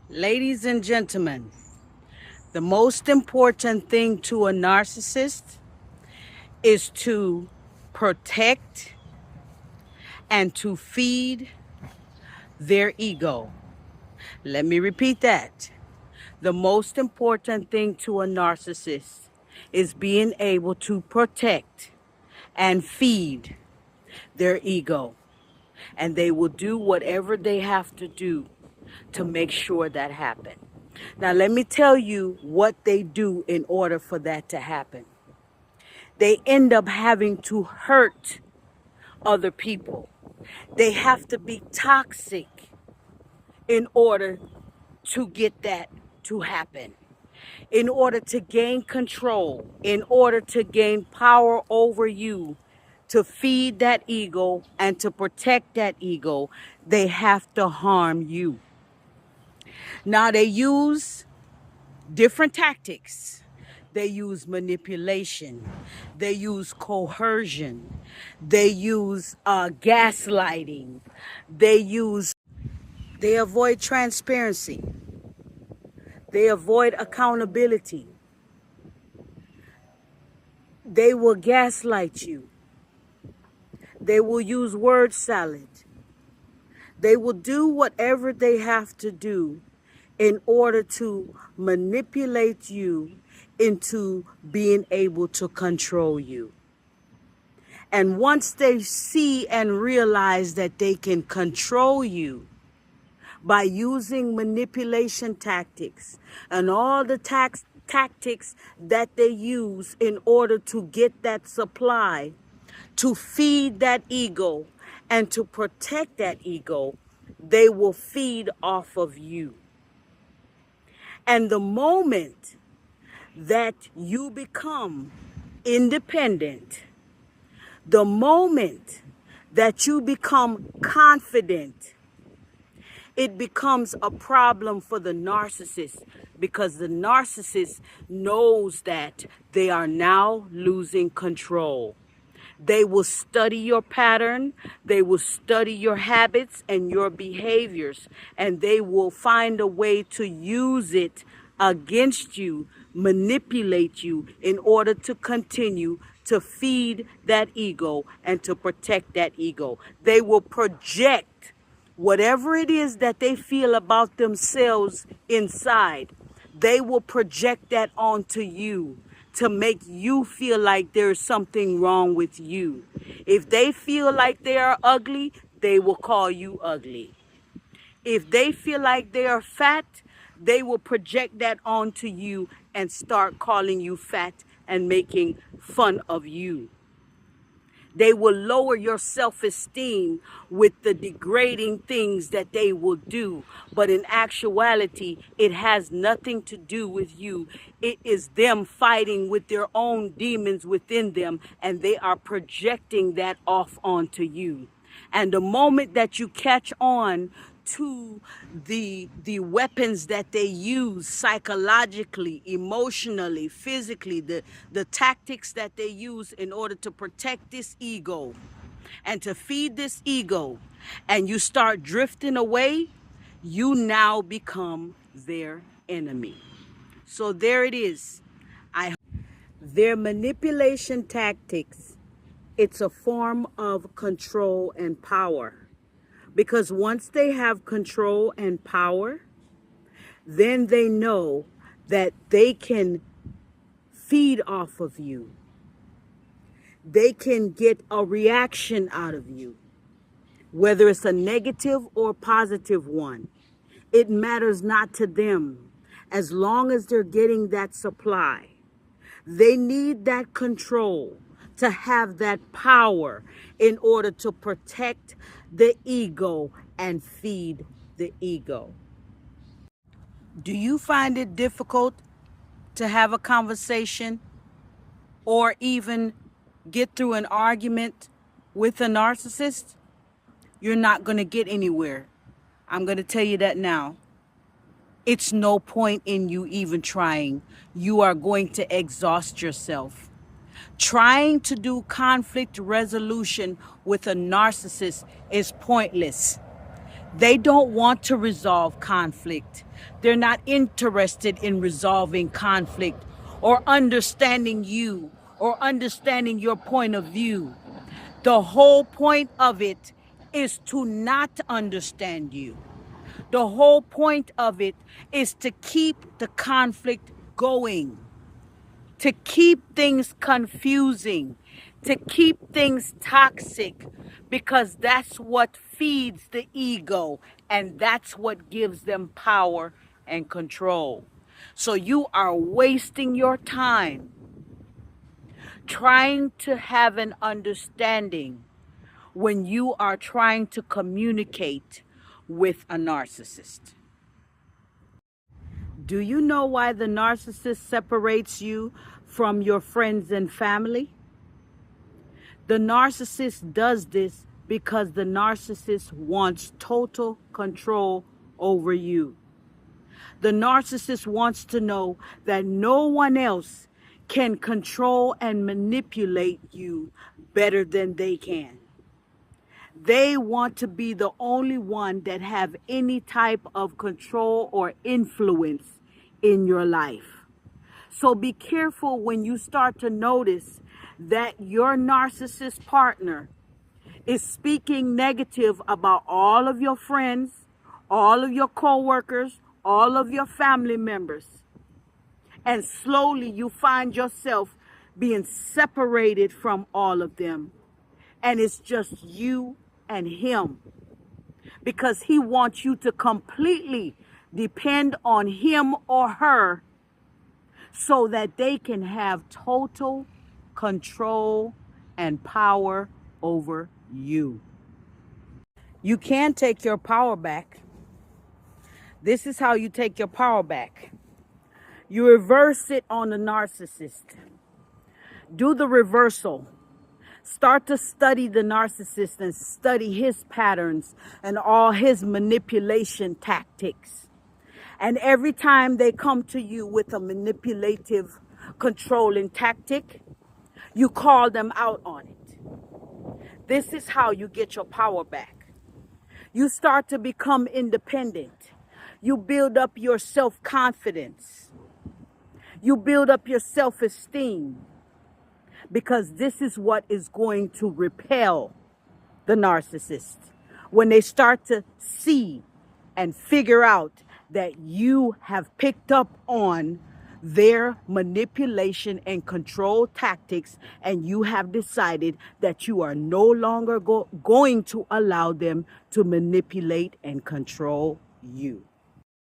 Ladies and gentlemen, the most important thing to a narcissist is to protect and to feed their ego. Let me repeat that. The most important thing to a narcissist is being able to protect and feed their ego. And they will do whatever they have to do to make sure that happens. Now, let me tell you what they do in order for that to happen. They end up having to hurt other people. They have to be toxic in order to get that to happen. In order to gain control, in order to gain power over you, to feed that ego and to protect that ego, they have to harm you. Now, they use different tactics. They use manipulation. They use coercion. They use gaslighting. They avoid transparency. They avoid accountability. They will gaslight you. They will use word salad. They will do whatever they have to do in order to manipulate you into being able to control you. And once they see and realize that they can control you by using manipulation tactics and all the tactics that they use in order to get that supply, to feed that ego and to protect that ego, they will feed off of you. And the moment that you become independent, the moment that you become confident, it becomes a problem for the narcissist, because the narcissist knows that they are now losing control. They will study your pattern, they will study your habits and your behaviors, and they will find a way to use it against you, manipulate you in order to continue to feed that ego and to protect that ego. They will project whatever it is that they feel about themselves inside. They will project that onto you to make you feel like there's something wrong with you. If they feel like they are ugly, they will call you ugly. If they feel like they are fat, they will project that onto you and start calling you fat and making fun of you. They will lower your self-esteem with the degrading things that they will do. But in actuality, it has nothing to do with you. It is them fighting with their own demons within them, and they are projecting that off onto you. And the moment that you catch on to the weapons that they use psychologically, emotionally, physically, the tactics that they use in order to protect this ego and to feed this ego, and you start drifting away, you now become their enemy. So there it is. Their manipulation tactics, it's a form of control and power. Because once they have control and power, then they know that they can feed off of you. They can get a reaction out of you, whether it's a negative or positive one. It matters not to them as long as they're getting that supply. They need that control to have that power in order to protect the ego and feed the ego. Do you find it difficult to have a conversation or even get through an argument with a narcissist? You're not going to get anywhere. I'm going to tell you that now. It's no point in you even trying. You are going to exhaust yourself. Trying to do conflict resolution with a narcissist is pointless. They don't want to resolve conflict. They're not interested in resolving conflict or understanding you or understanding your point of view. The whole point of it is to not understand you. The whole point of it is to keep the conflict going, to keep things confusing, to keep things toxic, because that's what feeds the ego and that's what gives them power and control. So you are wasting your time trying to have an understanding when you are trying to communicate with a narcissist. Do you know why the narcissist separates you from your friends and family? The narcissist does this because the narcissist wants total control over you. The narcissist wants to know that no one else can control and manipulate you better than they can. They want to be the only one that have any type of control or influence in your life. So be careful when you start to notice that your narcissist partner is speaking negative about all of your friends, all of your co-workers, all of your family members. And slowly you find yourself being separated from all of them. And it's just you and him, because he wants you to completely depend on him or her so that they can have total control and power over you. You can take your power back. This is how you take your power back. You reverse it on the narcissist. Do the reversal. Start to study the narcissist and study his patterns and all his manipulation tactics. And every time they come to you with a manipulative, controlling tactic, you call them out on it. This is how you get your power back. You start to become independent. You build up your self-confidence. You build up your self-esteem. Because this is what is going to repel the narcissist. When they start to see and figure out that you have picked up on their manipulation and control tactics, and you have decided that you are no longer going to allow them to manipulate and control you.